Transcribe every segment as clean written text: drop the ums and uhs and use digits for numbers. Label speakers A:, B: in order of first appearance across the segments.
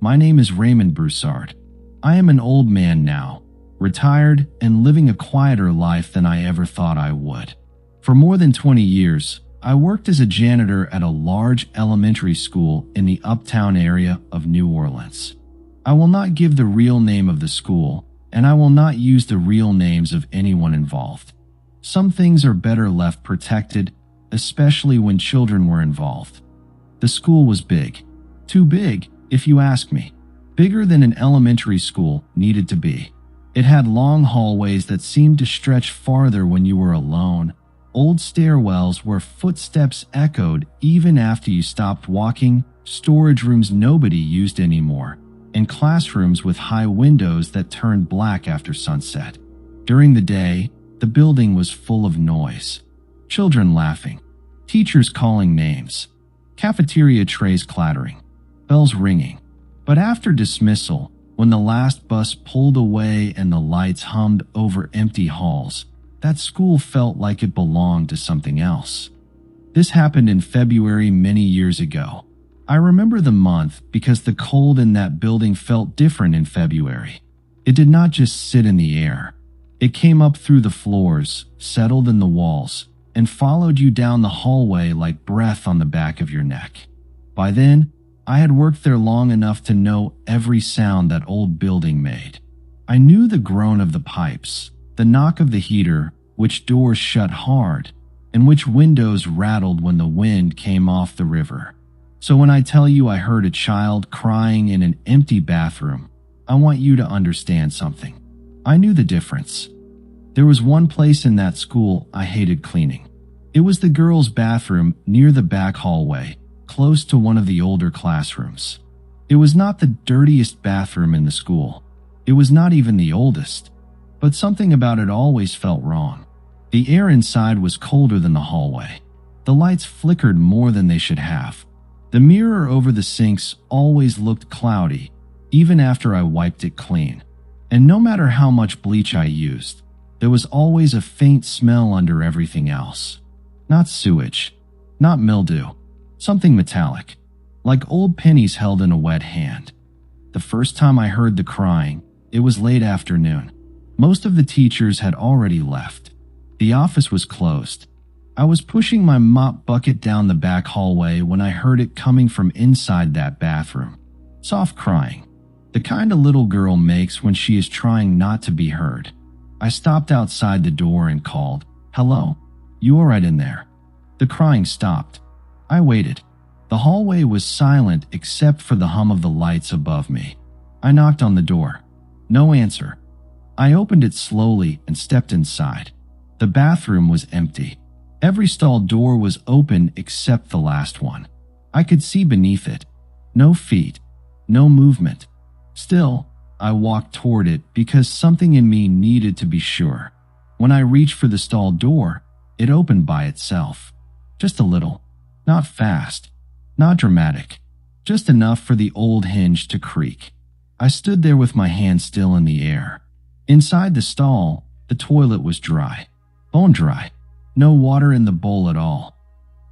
A: My name is Raymond Broussard. I am an old man now, retired and living a quieter life than I ever thought I would. For more than 20 years, I worked as a janitor at a large elementary school in the uptown area of New Orleans. I will not give the real name of the school, and I will not use the real names of anyone involved. Some things are better left protected, especially when children were involved. The school was big. Too big, if you ask me. Bigger than an elementary school needed to be. It had long hallways that seemed to stretch farther when you were alone, old stairwells where footsteps echoed even after you stopped walking, storage rooms nobody used anymore, and classrooms with high windows that turned black after sunset. During the day, the building was full of noise. Children laughing, teachers calling names, cafeteria trays clattering, bells ringing. But after dismissal, when the last bus pulled away and the lights hummed over empty halls, that school felt like it belonged to something else. This happened in February many years ago. I remember the month because the cold in that building felt different in February. It did not just sit in the air. It came up through the floors, settled in the walls, and followed you down the hallway like breath on the back of your neck. By then, I had worked there long enough to know every sound that old building made. I knew the groan of the pipes, the knock of the heater, which doors shut hard, and which windows rattled when the wind came off the river. So when I tell you I heard a child crying in an empty bathroom, I want you to understand something. I knew the difference. There was one place in that school I hated cleaning. It was the girls' bathroom near the back hallway, close to one of the older classrooms. It was not the dirtiest bathroom in the school. It was not even the oldest. But something about it always felt wrong. The air inside was colder than the hallway. The lights flickered more than they should have. The mirror over the sinks always looked cloudy, even after I wiped it clean. And no matter how much bleach I used, there was always a faint smell under everything else. Not sewage, not mildew, something metallic, like old pennies held in a wet hand. The first time I heard the crying, it was late afternoon. Most of the teachers had already left. The office was closed. I was pushing my mop bucket down the back hallway when I heard it coming from inside that bathroom. Soft crying, the kind a little girl makes when she is trying not to be heard. I stopped outside the door and called, "Hello? You all right in there?" The crying stopped. I waited. The hallway was silent except for the hum of the lights above me. I knocked on the door. No answer. I opened it slowly and stepped inside. The bathroom was empty. Every stall door was open except the last one. I could see beneath it. No feet. No movement. Still, I walked toward it because something in me needed to be sure. When I reached for the stall door, it opened by itself. Just a little. Not fast. Not dramatic. Just enough for the old hinge to creak. I stood there with my hand still in the air. Inside the stall, the toilet was dry. Bone dry. No water in the bowl at all.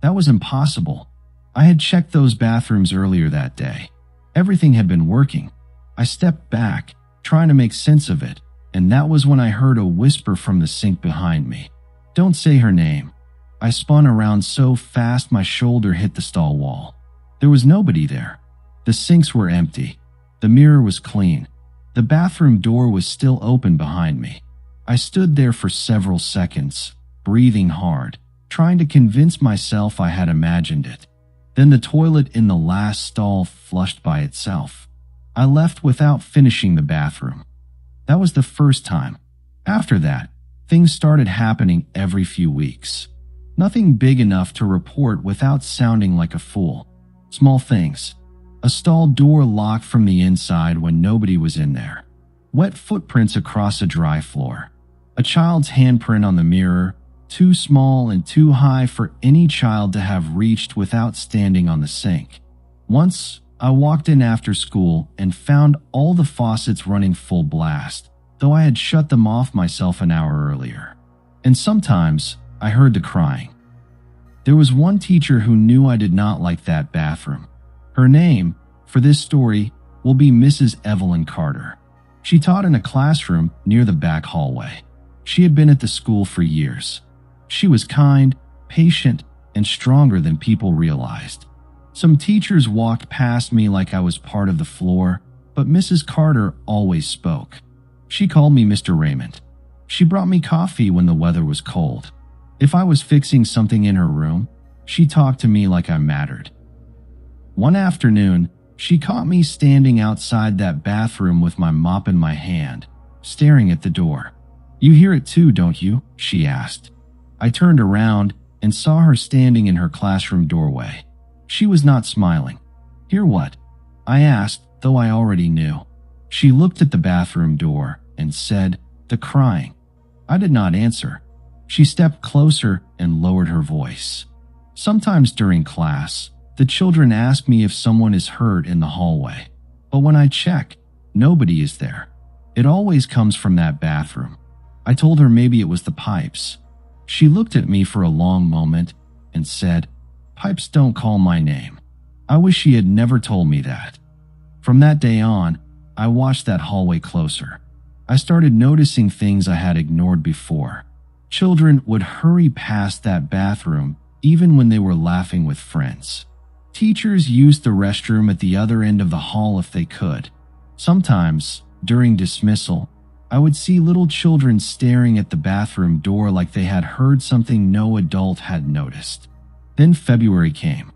A: That was impossible. I had checked those bathrooms earlier that day. Everything had been working. I stepped back, trying to make sense of it, and that was when I heard a whisper from the sink behind me. "Don't say her name." I spun around so fast my shoulder hit the stall wall. There was nobody there. The sinks were empty. The mirror was clean. The bathroom door was still open behind me. I stood there for several seconds, breathing hard, trying to convince myself I had imagined it. Then the toilet in the last stall flushed by itself. I left without finishing the bathroom. That was the first time. After that, things started happening every few weeks. Nothing big enough to report without sounding like a fool. Small things. A stall door locked from the inside when nobody was in there. Wet footprints across a dry floor. A child's handprint on the mirror, too small and too high for any child to have reached without standing on the sink. Once, I walked in after school and found all the faucets running full blast, though I had shut them off myself an hour earlier. And sometimes, I heard the crying. There was one teacher who knew I did not like that bathroom. Her name, for this story, will be Mrs. Evelyn Carter. She taught in a classroom near the back hallway. She had been at the school for years. She was kind, patient, and stronger than people realized. Some teachers walked past me like I was part of the floor, but Mrs. Carter always spoke. She called me Mr. Raymond. She brought me coffee when the weather was cold. If I was fixing something in her room, she talked to me like I mattered. One afternoon, she caught me standing outside that bathroom with my mop in my hand, staring at the door. "You hear it too, don't you?" she asked. I turned around and saw her standing in her classroom doorway. She was not smiling. "Hear what?" I asked, though I already knew. She looked at the bathroom door and said, "The crying." I did not answer. She stepped closer and lowered her voice. Sometimes during class, the children ask me if someone is hurt in the hallway, but when I check, nobody is there. It always comes from that bathroom. I told her maybe it was the pipes. She looked at me for a long moment and said, "Pipes don't call my name." I wish she had never told me that. From that day on, I watched that hallway closer. I started noticing things I had ignored before. Children would hurry past that bathroom even when they were laughing with friends. Teachers used the restroom at the other end of the hall if they could. Sometimes, during dismissal, I would see little children staring at the bathroom door like they had heard something no adult had noticed. Then February came.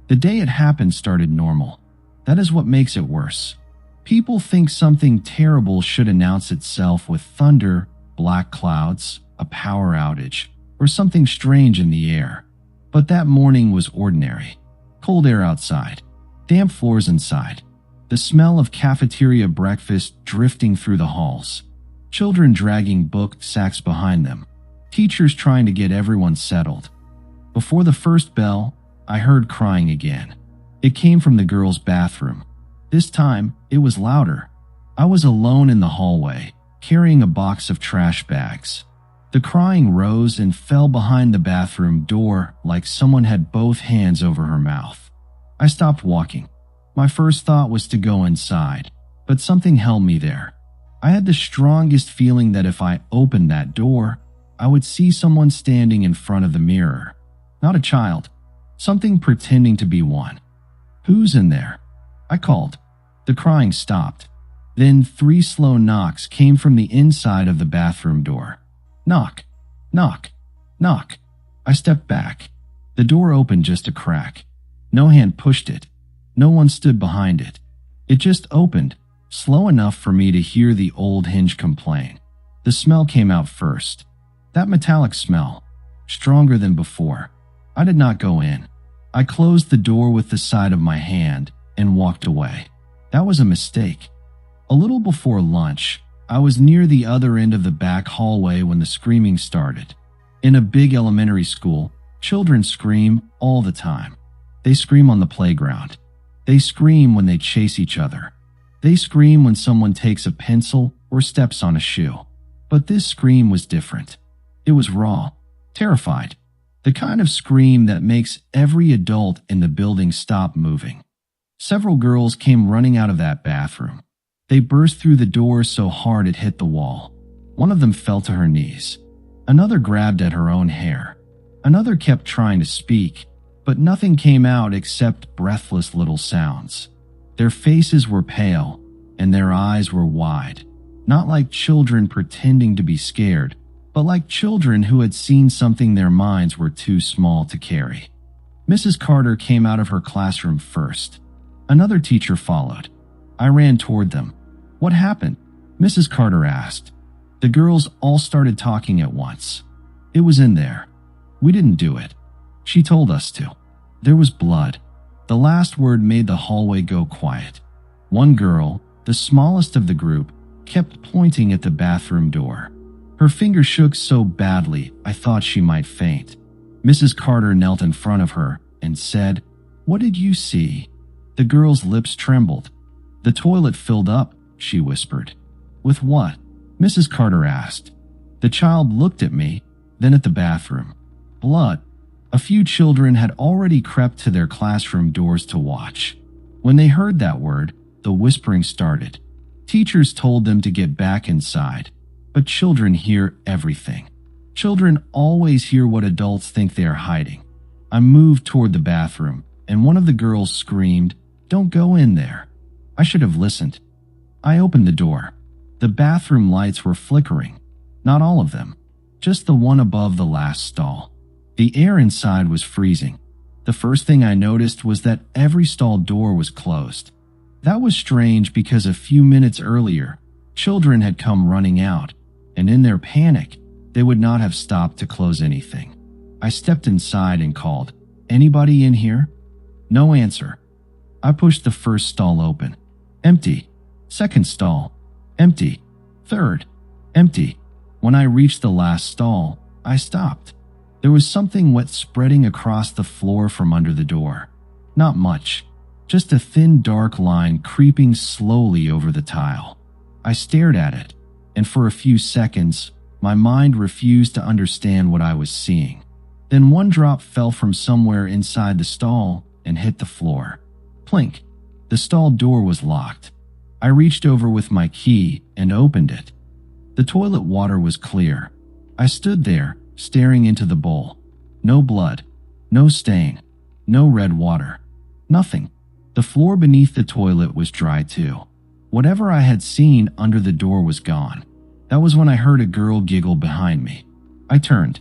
A: The day it happened started normal. That is what makes it worse. People think something terrible should announce itself with thunder, black clouds, a power outage, or something strange in the air. But that morning was ordinary. Cold air outside, damp floors inside, the smell of cafeteria breakfast drifting through the halls, children dragging book sacks behind them, teachers trying to get everyone settled. Before the first bell, I heard crying again. It came from the girls' bathroom. This time, it was louder. I was alone in the hallway, carrying a box of trash bags. The crying rose and fell behind the bathroom door like someone had both hands over her mouth. I stopped walking. My first thought was to go inside, but something held me there. I had the strongest feeling that if I opened that door, I would see someone standing in front of the mirror. Not a child, something pretending to be one. "Who's in there?" I called. The crying stopped. Then 3 slow knocks came from the inside of the bathroom door. Knock, knock, knock. I stepped back. The door opened just a crack. No hand pushed it. No one stood behind it. It just opened, slow enough for me to hear the old hinge complain. The smell came out first. That metallic smell, stronger than before. I did not go in. I closed the door with the side of my hand and walked away. That was a mistake. A little before lunch, I was near the other end of the back hallway when the screaming started. In a big elementary school, children scream all the time. They scream on the playground. They scream when they chase each other. They scream when someone takes a pencil or steps on a shoe. But this scream was different. It was raw, terrified. The kind of scream that makes every adult in the building stop moving. Several girls came running out of that bathroom. They burst through the door so hard it hit the wall. One of them fell to her knees. Another grabbed at her own hair. Another kept trying to speak, but nothing came out except breathless little sounds. Their faces were pale, and their eyes were wide. Not like children pretending to be scared, but like children who had seen something their minds were too small to carry. Mrs. Carter came out of her classroom first. Another teacher followed. I ran toward them. "What happened?" Mrs. Carter asked. The girls all started talking at once. "It was in there. We didn't do it. She told us to." There was blood. The last word made the hallway go quiet. One girl, the smallest of the group, kept pointing at the bathroom door. Her finger shook so badly I thought she might faint. Mrs. Carter knelt in front of her and said, "What did you see?" The girl's lips trembled. "The toilet filled up," she whispered. "With what?" Mrs. Carter asked. The child looked at me, then at the bathroom. Blood. A few children had already crept to their classroom doors to watch. When they heard that word, the whispering started. Teachers told them to get back inside, but children hear everything. Children always hear what adults think they are hiding. I moved toward the bathroom, and one of the girls screamed, "Don't go in there." I should have listened. I opened the door. The bathroom lights were flickering. Not all of them, just the one above the last stall. The air inside was freezing. The first thing I noticed was that every stall door was closed. That was strange because a few minutes earlier, children had come running out, and in their panic, they would not have stopped to close anything. I stepped inside and called, "Anybody in here?" No answer. I pushed the first stall open. Empty. Second stall. Empty. Third. Empty. When I reached the last stall, I stopped. There was something wet spreading across the floor from under the door. Not much. Just a thin dark line creeping slowly over the tile. I stared at it, and for a few seconds, my mind refused to understand what I was seeing. Then one drop fell from somewhere inside the stall and hit the floor. Plink. The stall door was locked. I reached over with my key and opened it. The toilet water was clear. I stood there, staring into the bowl. No blood. No stain. No red water. Nothing. The floor beneath the toilet was dry too. Whatever I had seen under the door was gone. That was when I heard a girl giggle behind me. I turned.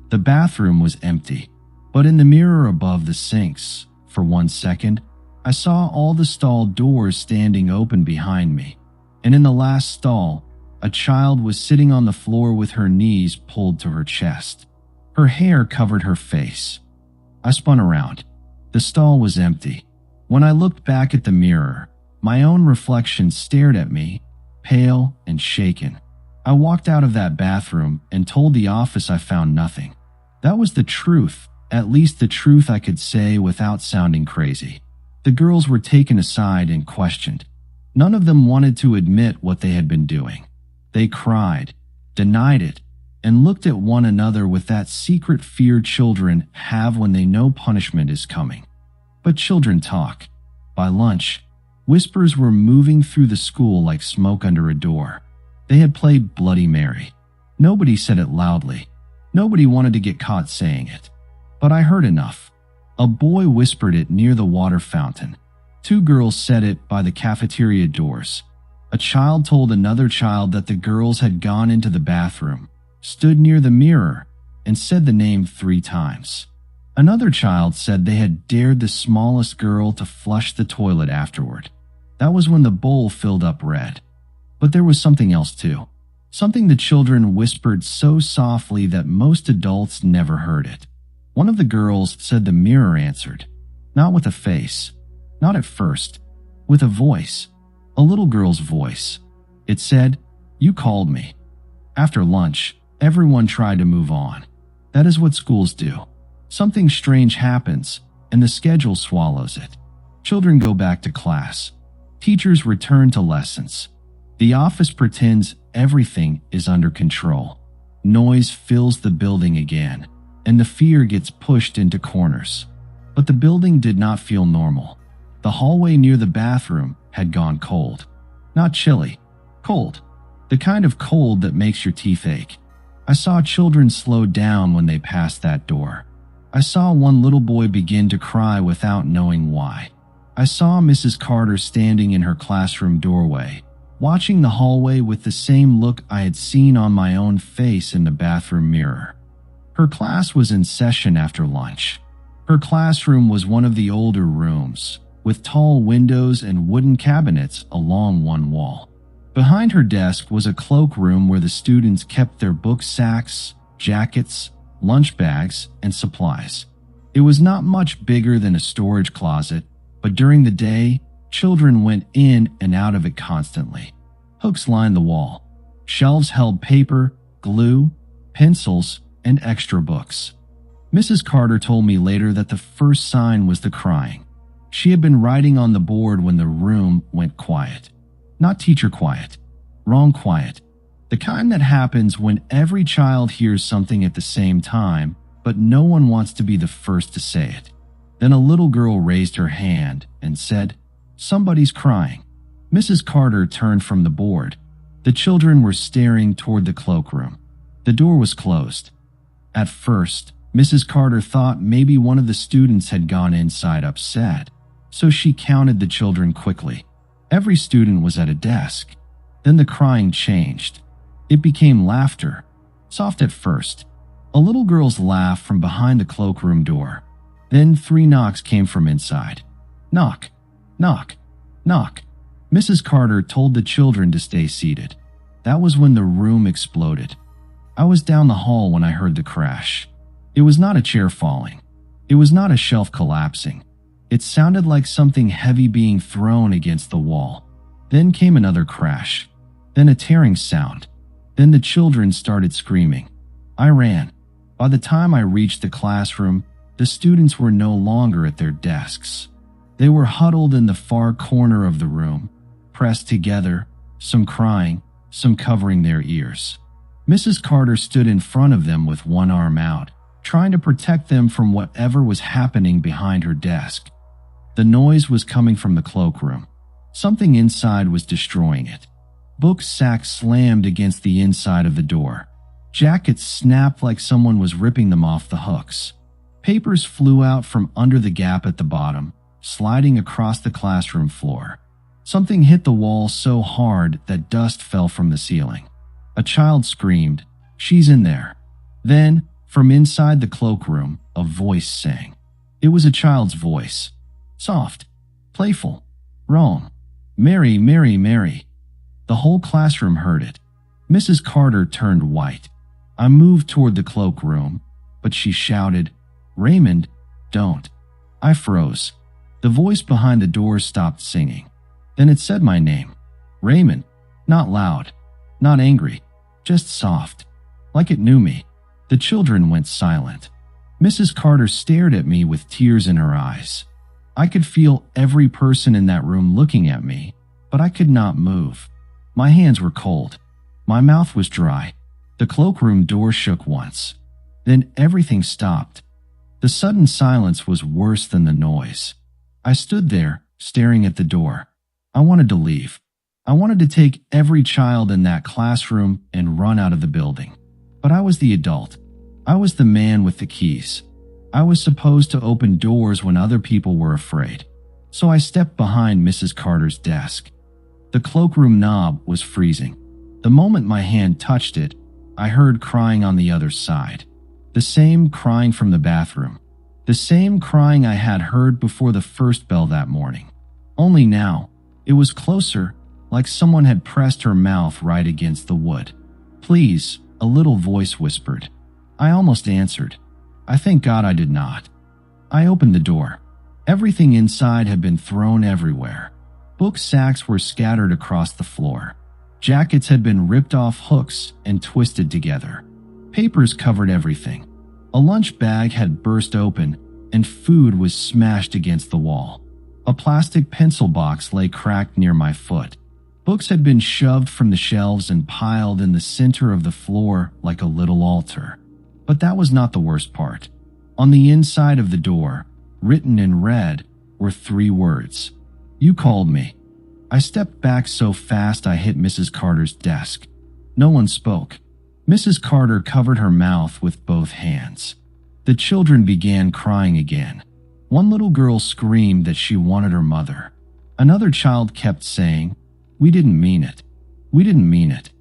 A: The bathroom was empty, but in the mirror above the sinks, for 1 second, I saw all the stall doors standing open behind me, and in the last stall, a child was sitting on the floor with her knees pulled to her chest. Her hair covered her face. I spun around. The stall was empty. When I looked back at the mirror, my own reflection stared at me, pale and shaken. I walked out of that bathroom and told the office I found nothing. That was the truth, at least the truth I could say without sounding crazy. The girls were taken aside and questioned. None of them wanted to admit what they had been doing. They cried, denied it, and looked at one another with that secret fear children have when they know punishment is coming. But children talk. By lunch, whispers were moving through the school like smoke under a door. They had played Bloody Mary. Nobody said it loudly. Nobody wanted to get caught saying it. But I heard enough. A boy whispered it near the water fountain. 2 girls said it by the cafeteria doors. A child told another child that the girls had gone into the bathroom, stood near the mirror, and said the name 3 times. Another child said they had dared the smallest girl to flush the toilet afterward. That was when the bowl filled up red. But there was something else too. Something the children whispered so softly that most adults never heard it. One of the girls said the mirror answered. Not with a face. Not at first. With a voice. A little girl's voice. It said, "You called me." After lunch, everyone tried to move on. That is what schools do. Something strange happens, and the schedule swallows it. Children go back to class. Teachers return to lessons. The office pretends everything is under control. Noise fills the building again, and the fear gets pushed into corners. But the building did not feel normal. The hallway near the bathroom had gone cold. Not chilly, cold. The kind of cold that makes your teeth ache. I saw children slow down when they passed that door. I saw one little boy begin to cry without knowing why. I saw Mrs. Carter standing in her classroom doorway, watching the hallway with the same look I had seen on my own face in the bathroom mirror. Her class was in session after lunch. Her classroom was one of the older rooms, with tall windows and wooden cabinets along one wall. Behind her desk was a cloakroom where the students kept their book sacks, jackets, lunch bags, and supplies. It was not much bigger than a storage closet, but during the day, children went in and out of it constantly. Hooks lined the wall. Shelves held paper, glue, pencils, and extra books. Mrs. Carter told me later that the first sign was the crying. She had been writing on the board when the room went quiet. Not teacher quiet. Wrong quiet. The kind that happens when every child hears something at the same time, but no one wants to be the first to say it. Then a little girl raised her hand and said, "Somebody's crying." Mrs. Carter turned from the board. The children were staring toward the cloakroom. The door was closed. At first, Mrs. Carter thought maybe one of the students had gone inside upset, so she counted the children quickly. Every student was at a desk. Then the crying changed. It became laughter, soft at first. A little girl's laugh from behind the cloakroom door. Then 3 knocks came from inside. Knock, knock, knock. Mrs. Carter told the children to stay seated. That was when the room exploded. I was down the hall when I heard the crash. It was not a chair falling. It was not a shelf collapsing. It sounded like something heavy being thrown against the wall. Then came another crash. Then a tearing sound. Then the children started screaming. I ran. By the time I reached the classroom, the students were no longer at their desks. They were huddled in the far corner of the room, pressed together, some crying, some covering their ears. Mrs. Carter stood in front of them with one arm out, trying to protect them from whatever was happening behind her desk. The noise was coming from the cloakroom. Something inside was destroying it. Book sacks slammed against the inside of the door. Jackets snapped like someone was ripping them off the hooks. Papers flew out from under the gap at the bottom, sliding across the classroom floor. Something hit the wall so hard that dust fell from the ceiling. A child screamed, "She's in there." Then, from inside the cloakroom, a voice sang. It was a child's voice. Soft, playful, wrong. "Mary, Mary, Mary." The whole classroom heard it. Mrs. Carter turned white. I moved toward the cloakroom, but she shouted, "Raymond, don't." I froze. The voice behind the door stopped singing. Then it said my name. Raymond. Not loud, not angry, just soft, like it knew me. The children went silent. Mrs. Carter stared at me with tears in her eyes. I could feel every person in that room looking at me, but I could not move. My hands were cold. My mouth was dry. The cloakroom door shook once. Then everything stopped. The sudden silence was worse than the noise. I stood there, staring at the door. I wanted to leave. I wanted to take every child in that classroom and run out of the building. But I was the adult. I was the man with the keys. I was supposed to open doors when other people were afraid. So I stepped behind Mrs. Carter's desk. The cloakroom knob was freezing. The moment my hand touched it, I heard crying on the other side. The same crying from the bathroom. The same crying I had heard before the first bell that morning. Only now, it was closer, like someone had pressed her mouth right against the wood. "Please," a little voice whispered. I almost answered. I thank God I did not. I opened the door. Everything inside had been thrown everywhere. Book sacks were scattered across the floor. Jackets had been ripped off hooks and twisted together. Papers covered everything. A lunch bag had burst open, and food was smashed against the wall. A plastic pencil box lay cracked near my foot. Books had been shoved from the shelves and piled in the center of the floor like a little altar. But that was not the worst part. On the inside of the door, written in red, were 3 words. "You called me." I stepped back so fast I hit Mrs. Carter's desk. No one spoke. Mrs. Carter covered her mouth with both hands. The children began crying again. One little girl screamed that she wanted her mother. Another child kept saying, "We didn't mean it. We didn't mean it."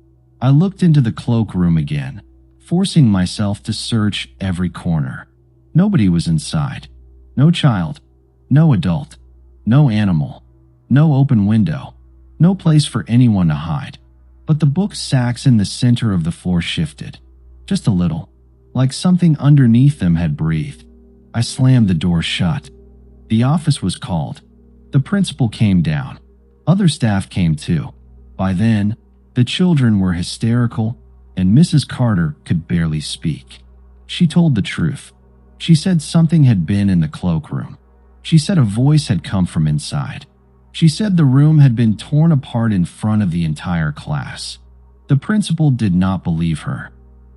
A: I looked into the cloakroom again, forcing myself to search every corner. Nobody was inside. No child. No adult. No animal. No open window. No place for anyone to hide. But the book sacks in the center of the floor shifted. Just a little. Like something underneath them had breathed. I slammed the door shut. The office was called. The principal came down. Other staff came too. By then, the children were hysterical, and Mrs. Carter could barely speak. She told the truth. She said something had been in the cloakroom. She said a voice had come from inside. She said the room had been torn apart in front of the entire class. The principal did not believe her.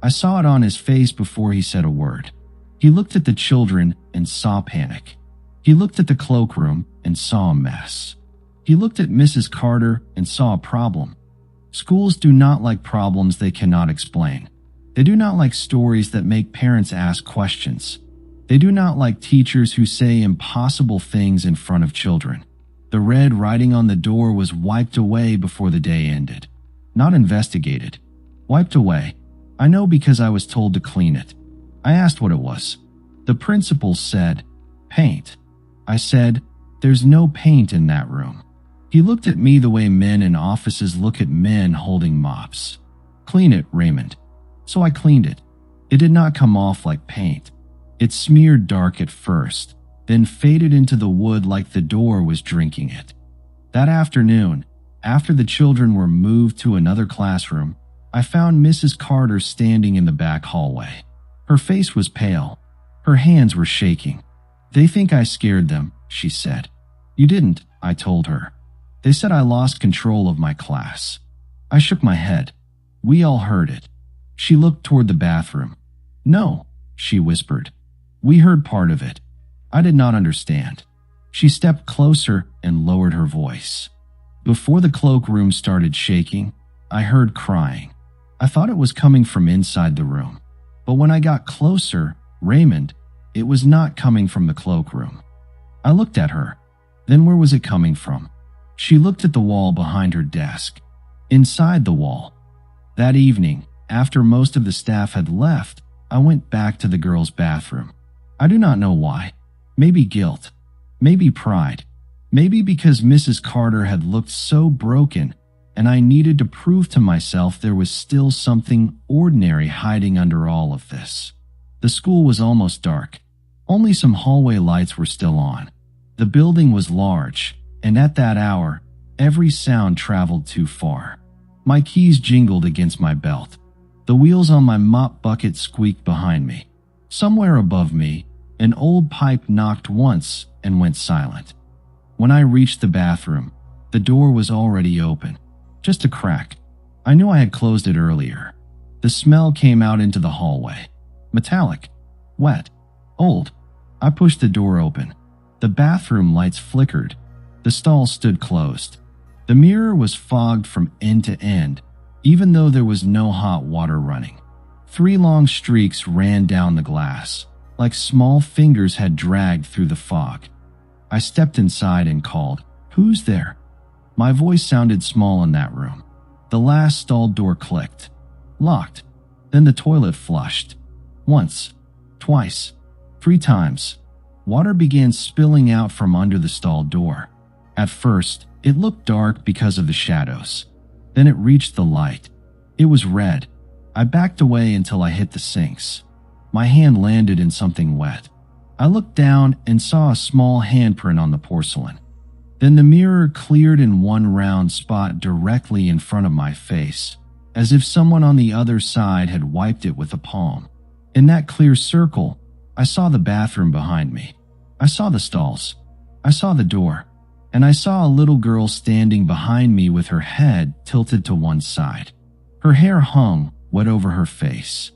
A: I saw it on his face before he said a word. He looked at the children and saw panic. He looked at the cloakroom and saw a mess. He looked at Mrs. Carter and saw a problem. Schools do not like problems they cannot explain. They do not like stories that make parents ask questions. They do not like teachers who say impossible things in front of children. The red writing on the door was wiped away before the day ended. Not investigated. Wiped away. I know because I was told to clean it. I asked what it was. The principal said, "Paint." I said, "There's no paint in that room." He looked at me the way men in offices look at men holding mops. "Clean it, Raymond." So I cleaned it. It did not come off like paint. It smeared dark at first, then faded into the wood like the door was drinking it. That afternoon, after the children were moved to another classroom, I found Mrs. Carter standing in the back hallway. Her face was pale. Her hands were shaking. "They think I scared them," she said. "You didn't," I told her. "They said I lost control of my class." I shook my head. We all heard it. She looked toward the bathroom. "No," she whispered. We heard part of it. I did not understand. She stepped closer and lowered her voice. Before the cloakroom started shaking, I heard crying. I thought it was coming from inside the room. But when I got closer, Raymond, it was not coming from the cloakroom. I looked at her. Then where was it coming from? She looked at the wall behind her desk. Inside the wall. That evening, after most of the staff had left, I went back to the girls' bathroom. I do not know why. Maybe guilt. Maybe pride. Maybe because Mrs. Carter had looked so broken, and I needed to prove to myself there was still something ordinary hiding under all of this. The school was almost dark. Only some hallway lights were still on. The building was large, and at that hour, every sound traveled too far. My keys jingled against my belt. The wheels on my mop bucket squeaked behind me. Somewhere above me, an old pipe knocked once and went silent. When I reached the bathroom, the door was already open. Just a crack. I knew I had closed it earlier. The smell came out into the hallway. Metallic. Wet. Old. I pushed the door open. The bathroom lights flickered. The stall stood closed. The mirror was fogged from end to end, even though there was no hot water running. 3 long streaks ran down the glass, like small fingers had dragged through the fog. I stepped inside and called, "Who's there?" My voice sounded small in that room. The last stall door clicked. Locked. Then the toilet flushed. Once. Twice. 3 times. Water began spilling out from under the stall door. At first, it looked dark because of the shadows. Then it reached the light. It was red. I backed away until I hit the sinks. My hand landed in something wet. I looked down and saw a small handprint on the porcelain. Then the mirror cleared in one round spot directly in front of my face, as if someone on the other side had wiped it with a palm. In that clear circle, I saw the bathroom behind me. I saw the stalls. I saw the door. And I saw a little girl standing behind me with her head tilted to one side. Her hair hung wet over her face.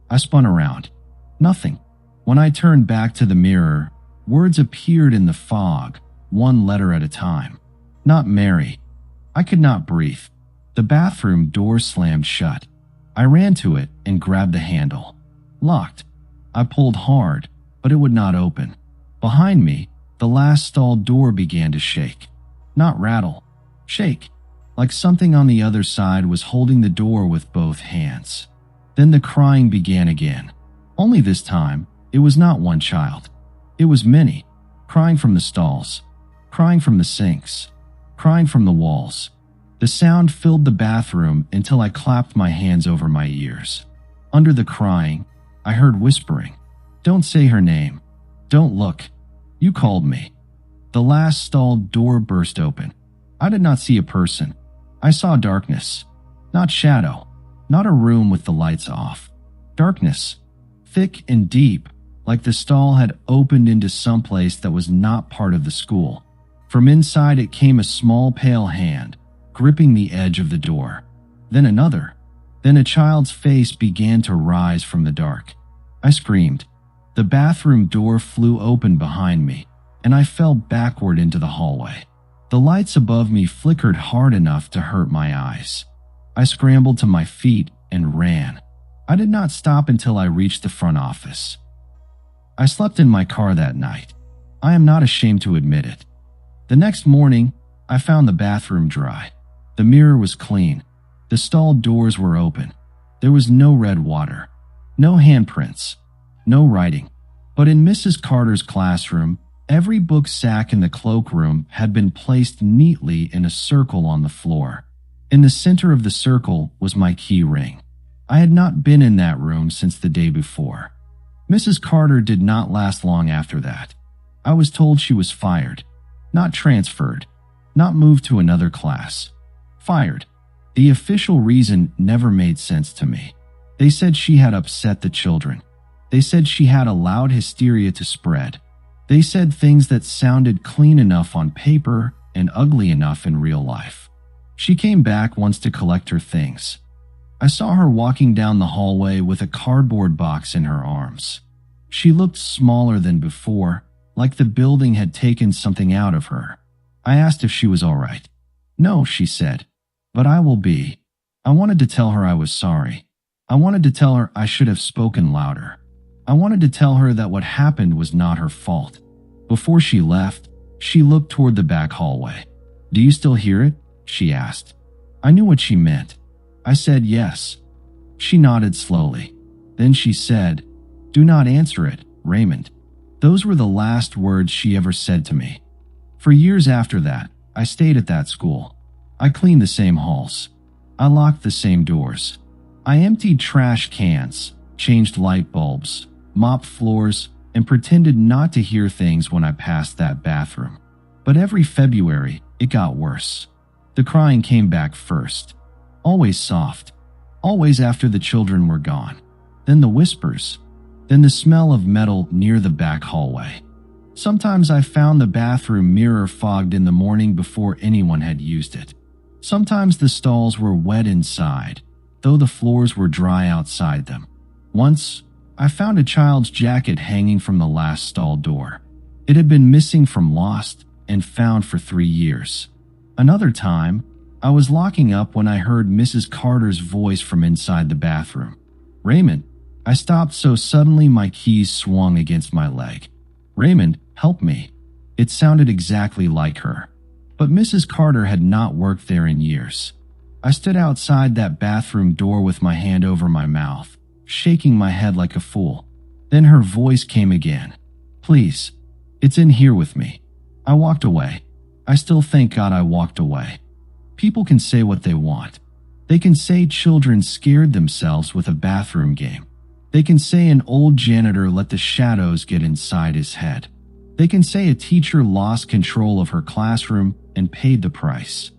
A: I spun around. Nothing. When I turned back to the mirror, words appeared in the fog, one letter at a time. Not Mary. I could not breathe. The bathroom door slammed shut. I ran to it and grabbed the handle. Locked. I pulled hard, but it would not open. Behind me, the last stall door began to shake. Not rattle. Shake. Like something on the other side was holding the door with both hands. Then the crying began again. Only this time, it was not one child. It was many. Crying from the stalls. Crying from the sinks. Crying from the walls. The sound filled the bathroom until I clapped my hands over my ears. Under the crying, I heard whispering. "Don't say her name. Don't look. You called me." The last stall door burst open. I did not see a person. I saw darkness. Not shadow. Not a room with the lights off. Darkness. Thick and deep, like the stall had opened into someplace that was not part of the school. From inside it came a small pale hand, gripping the edge of the door. Then another. Then a child's face began to rise from the dark. I screamed. The bathroom door flew open behind me, and I fell backward into the hallway. The lights above me flickered hard enough to hurt my eyes. I scrambled to my feet and ran. I did not stop until I reached the front office. I slept in my car that night. I am not ashamed to admit it. The next morning, I found the bathroom dry. The mirror was clean. The stall doors were open. There was no red water, no handprints, no writing. But in Mrs. Carter's classroom, every book sack in the cloakroom had been placed neatly in a circle on the floor. In the center of the circle was my key ring. I had not been in that room since the day before. Mrs. Carter did not last long after that. I was told she was fired, not transferred, not moved to another class. Fired. The official reason never made sense to me. They said she had upset the children. They said she had allowed hysteria to spread. They said things that sounded clean enough on paper and ugly enough in real life. She came back once to collect her things. I saw her walking down the hallway with a cardboard box in her arms. She looked smaller than before, like the building had taken something out of her. I asked if she was all right. No, she said, but I will be. I wanted to tell her I was sorry. I wanted to tell her I should have spoken louder. I wanted to tell her that what happened was not her fault. Before she left, she looked toward the back hallway. Do you still hear it? She asked. I knew what she meant. I said yes. She nodded slowly. Then she said, Do not answer it, Raymond. Those were the last words she ever said to me. For years after that, I stayed at that school. I cleaned the same halls. I locked the same doors. I emptied trash cans, changed light bulbs, mopped floors, and pretended not to hear things when I passed that bathroom. But every February, it got worse. The crying came back first. Always soft. Always after the children were gone. Then the whispers. Then the smell of metal near the back hallway. Sometimes I found the bathroom mirror fogged in the morning before anyone had used it. Sometimes the stalls were wet inside, though the floors were dry outside them. Once, I found a child's jacket hanging from the last stall door. It had been missing from lost and found for 3 years. Another time, I was locking up when I heard Mrs. Carter's voice from inside the bathroom. Raymond. I stopped so suddenly my keys swung against my leg. Raymond, help me. It sounded exactly like her. But Mrs. Carter had not worked there in years. I stood outside that bathroom door with my hand over my mouth, shaking my head like a fool. Then her voice came again. Please, it's in here with me. I walked away. I still thank God I walked away. People can say what they want. They can say children scared themselves with a bathroom game. They can say an old janitor let the shadows get inside his head. They can say a teacher lost control of her classroom and paid the price.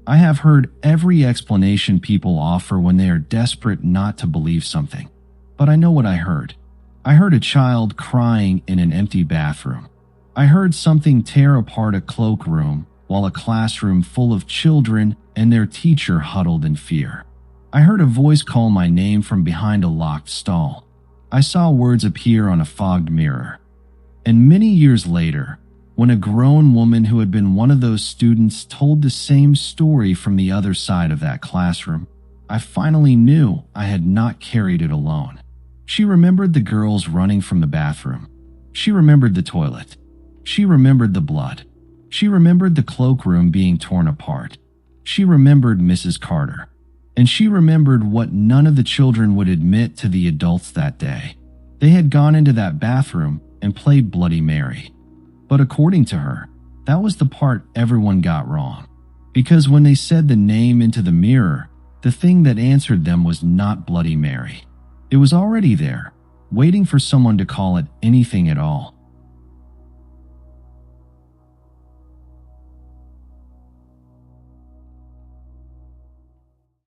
A: I have heard every explanation people offer when they are desperate not to believe something. But I know what I heard. I heard a child crying in an empty bathroom. I heard something tear apart a cloakroom while a classroom full of children and their teacher huddled in fear. I heard a voice call my name from behind a locked stall. I saw words appear on a fogged mirror. And many years later, when a grown woman who had been one of those students told the same story from the other side of that classroom, I finally knew I had not carried it alone. She remembered the girls running from the bathroom. She remembered the toilet. She remembered the blood. She remembered the cloakroom being torn apart. She remembered Mrs. Carter. And she remembered what none of the children would admit to the adults that day. They had gone into that bathroom and played Bloody Mary. But according to her, that was the part everyone got wrong. Because when they said the name into the mirror, the thing that answered them was not Bloody Mary. It was already there, waiting for someone to call it anything at all.